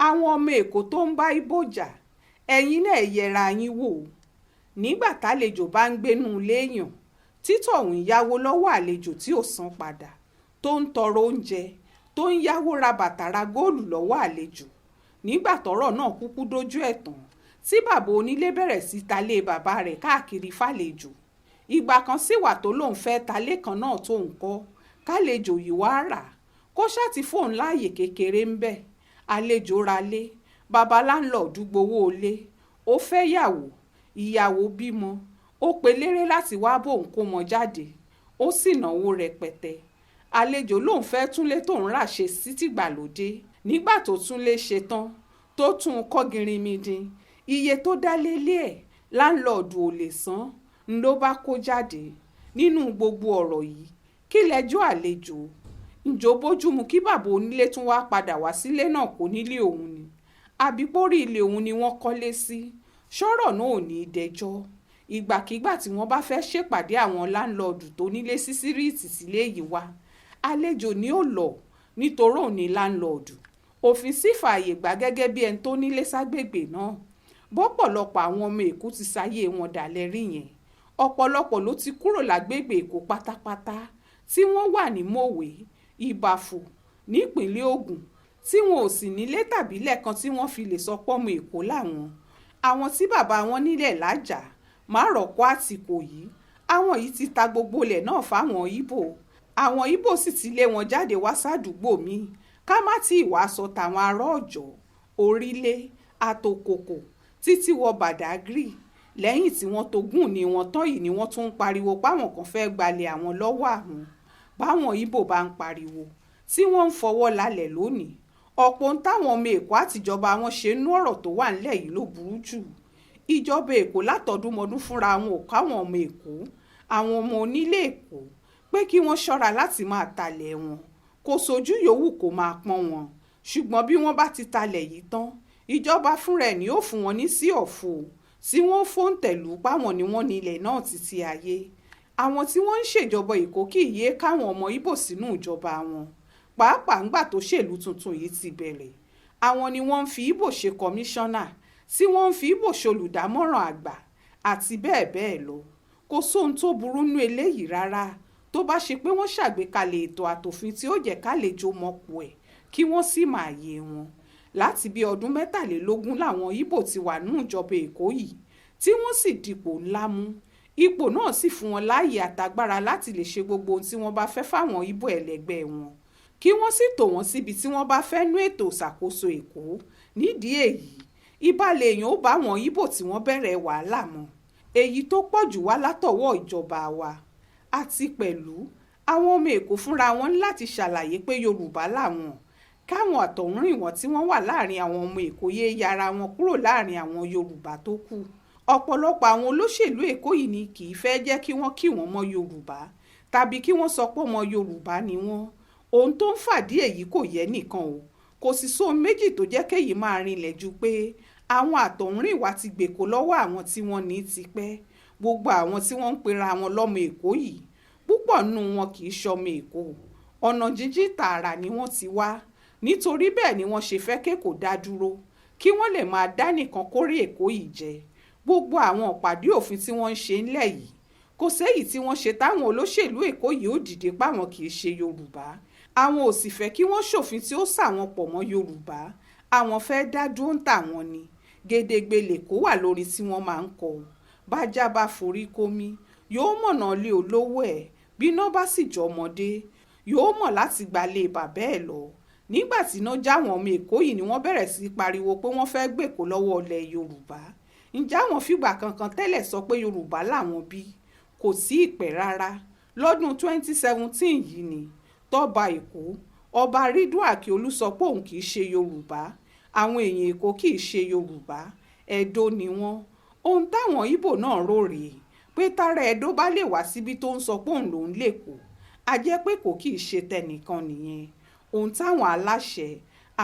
àwọn ọmọ èkó tó ń bá ibo jà ẹ̀yin náà yẹra yín wò ó. Nígbà tálejò bá ń gbénú ilé èèyàn títọ̀hún yáwó lọ́wọ́ àlejò tí ò san padà, tó ń tọrọ oúnjẹ, tó ń yáwó ra bàtà ra góòlù lọ́wọ́ àlejò. Nígbà tọ́rọ̀ náà kúkú dójú ẹ̀ tán tí bàbá onílé bẹ̀rẹ̀ sí talé bàbá rẹ̀ káàkiri fàlejò. Ìgbà kan sì wà tó lóun fẹ́ talé kan náà tó ń kọ́ kálejò yìí wá rà kó ṣáàtì fóun láàyè kékeré ń bẹ̀. Àlejò ralé, bàbá láńlọ́ọ̀dù gbowó ilé, ó fẹ́ yàwó, ìyàwó bímọ, ó pe léré láti wá bóun kó mọ jáde, ó sì náwó rẹpẹtẹ. Àlejò lòun fẹ́ túnlé tóun rà ṣe sí tìgbàlódé. Nígbà tó túnlé ṣe tán tó tún un kọ́ girimidin, iye tó dá lélé ẹ̀ láńlọ́ọ̀dù ò lè san ń ló bá kó jáde. Nínú gbogbo ọ̀rọ̀ yìí kí lẹjọ́ àlejò? Ǹjọ́ bójúmu kí bàbá onílé tún wá padà wá sílé náà kó nílé òun ni? Àbí pórí ilé òun ni wọ́n kọ́lé sí? Ṣọ́rọ̀ náà ò ní í dẹjọ́. Ìgbàkigbà tí wọ́n bá fẹ́ ṣèpàdé àwọn láńlọ́ọ̀dù tó nílé sí síríìtì sílé yìí wá, àlejò ni ó lọ nítorí òun ni láńlọ́ọ̀dù. Òfin sì fààyè gbà gẹ́gẹ́ bí ẹni tó nílé ságbègbè náà. Bọ́pọ̀lọpọ̀ àwọn ọmọ Èkó ti sáyé wọn dàlẹ́ rí yẹn. Ọ̀pọ̀lọpọ̀ ló ti kúrò lágbègbè Èkó pátápátá tí wọ́n wà ní Mòwe, Ìbàfò, nípínlẹ̀ Ògùn tí wọn ò sì nílé tàbí lẹ́kan tí wọ́n fi lè sọ pọ́mọ Èkó làwọn. Àwọn tí bàbá wọn nílẹ̀ lájà, Márọ̀kọ́ àti Ìkòyí, àwọn yìí ti ta gbogbo ilẹ̀ náà fáwọn Ìbò. Àwọn Ìbò sì ti lé wọn jáde wá sádùúgbò míì, ká má tí ì wá sọ tàwọn ará Ọ̀jọ́, Orílé, Àtòkòkò títí wọ Bàdágìrì. Lẹ́yìn tí wọ́n tó gùn ní wọn tán yìí ni wọ́n tún ń pariwo páwọn kan fẹ́ gbalẹ̀ àwọn lọ́wọ́ àwọn. Báwọn Ìbò bá ń pariwo tí wọ́n ń fọwọ́ lálẹ̀ lónìí, ọ̀pọ̀ ń táwọn ọmọ Èkó àtijọba wọn ṣe nú ọ̀rọ̀ tó wà nílẹ̀ yìí ló burú jù. Ìjọba Èkó látọdúnmọdún fúnra wọn ò káwọn ọmọ Èkó, àwọn ọmọ onílé Èkó, pé kí wọ́n ṣọ́ra láti máa talẹ̀ wọn, kò sójú yòówù kó máa pọ́n wọn. Ṣùgbọ́n bí wọ́n bá ti talẹ̀ yìí tán, ìjọba fúnra ẹ̀ ni ó fún wọn ní sí ọ̀fọ̀ tí wọ́n fòǹtẹ̀lù páwọn ni wọ́n ní ilẹ̀ náà títí ayé. Àwọn tí wọ́n ń ṣèjọba Èkó kì í yé káwọn ọmọ Ìbò sínú ìjọba wọn, pàápàá ńgbà tó ṣèlú tuntun yìí ti bẹ̀rẹ̀. Àwọn ni wọ́n ń fi Ìbò ṣe kọmíṣánná, tí wọ́n ń fi Ìbò ṣolùdámọ̀ràn àgbà àti bẹ́ẹ̀ bẹ́ẹ̀ lọ. Kò sóhun tó burú nú eléyìí rárá tó bá ṣe pé wọ́n ṣàgbékalẹ̀ ètò àtòfin tí ó jẹ́ kálejò mọ̀pọ̀ ẹ̀ kí wọ́n sì máa yé wọn. Láti bí ọdún 23 làwọn Ìbò ti wà nínú ìjọba Èkó yìí tí wọ́n sì dipò ńlá mú. Ipò náà sì fún wọn láàyè àtagbára láti lè ṣe gbogbo ohun tí wọ́n bá fẹ́ fáwọn Ìbò ẹlẹgbẹ́ wọn, kí wọ́n sì tò wọ́n síbi tí wọ́n bá fẹ́ nú ètò ìṣàkóso Èkó. Nídìí èyí, ìbàlẹ̀ èèyàn ó bá àwọn Ìbò tí wọ́n bẹ̀rẹ̀ wàhálà mọ́. Èyí tó pọ̀ jù wá látọwọ́ ìjọba wa. Àti pẹ̀lú àwọn ọmọ Èkó fúnra wọn láti ṣàlàyé pé Yorùbá làwọn, káwọn àtọ̀húnrìnwọ̀n tí wọ́n wà láàrin àwọn ọmọ Èkó yé yára wọn kúrò láàrin àwọn Yorùbá tó kù. Ọ̀pọ̀lọpọ̀ àwọn olóṣèlú Èkó yìí ni kì í fẹ́ jẹ́ kí wọ́n mọ Yorùbá tàbí kí wọ́n sọ pé ọmọ Yorùbá ni wọ́n. Ohun tó ń fàdí èyí kò yẹ nìkan o. Kò sì sóhun méjì tó jẹ́ kéyìí máa rinlẹ̀ ju pé àwọn àtọ̀húnrìnwá ti gbèkó lọ́wọ́ àwọn tí wọ́n ní tipẹ́. Gbogbo àwọn tí wọ́n ń pera wọn lọ́mọ Èkó yìí, púpọ̀ nínú wọn kì í ṣọmọ Èkó. Ọ̀nà jíjìn tààrà ni wọ́n ti wá. Nítorí bẹ́ẹ̀ ni wọ́n ṣe fẹ́ kékò dá dúró kí wọ́n lè máa dá nìkan kórè Èkó yìí jẹ. Gbogbo àwọn ìpàdé òfin tí wọ́n ń ṣe ńlẹ̀ yìí, kò séyìí tí wọ́n ṣe táwọn olóṣèlú Èkó yìí ó dìde páwọn kì í ṣe Yorùbá. Àwọn ò sì fẹ́ kí wọ́n ṣòfin tí ó sà wọn pọ̀ mọ́ Yorùbá. Àwọn fẹ́ dá dúró ń tà wọ́n ni. Gédégbé l'Èkó wà lórí tí wọ́n máa ń kọ. Bájá bá forí kómi, yóò mọ̀nà lé olówó ẹ̀. Bíná bá sì jọmọdé, yóò mọ̀ láti gbalé bàbá ẹ̀ lọ. Nígbà tí iná jáwọn ọmọ Èkó yìí ni wọ́n bẹ̀rẹ̀ sí pariwo pé wọ́n fẹ́ gbèkó lọ́wọ́ ilẹ̀ Yorùbá. Ǹjẹ́ àwọn fìgbà kankan tẹ́lẹ̀ sọ pé Yorùbá làwọn bí? Kò sí ìpẹ́ rárá. Lọ́dún 2017 yìí ni tọ́ba Èkó, ọba Ridwan Akiolu sọ pé òun kì í ṣe Yorùbá. Àwọn èèyàn Èkó kì í ṣe Yorùbá, Ẹdó ni wọ́n. Ohun táwọn Ìbò náà rò rèé, pé tára Ẹdó bá lè wá síbi tó ń sọ pé òun lòún lèkó, a jẹ́ pé kò kì í ṣe tẹnìkan nìyẹn. Ohun táwọn aláṣẹ,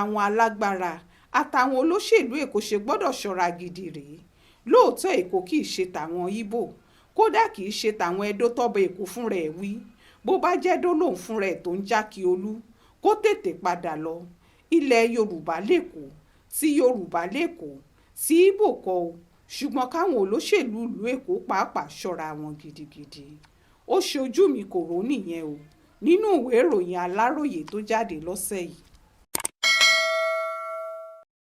àwọn alágbára àtàwọn olóṣèlú Èkó ṣe gbọ́dọ̀ ṣọ́ra gidi rèé. Lóòótọ́ Èkó kì í ṣe tàwọn Ìbò, kódà kì í ṣe tàwọn Ẹdó tọ́ba Èkó fúnra ẹ̀ wí. Bó bá jẹ́ Ẹdó lòun fúnra ẹ̀ tó ń já kí olú, kó tètè padà lọ. Ilẹ̀ Yorùbá l'Èkó, ti yorùbá lẹ́kọ̀ọ́ sí ibo kọ́ o ṣùgbọ́n káwọn olóṣèlú ìlú èkó pàápàá ṣọ́ra wọn gidigidi. Ó ṣojú mi kò rò nìyẹn o nínú ìwé ìròyìn aláròyé tó jáde lọ́sẹ̀ yìí.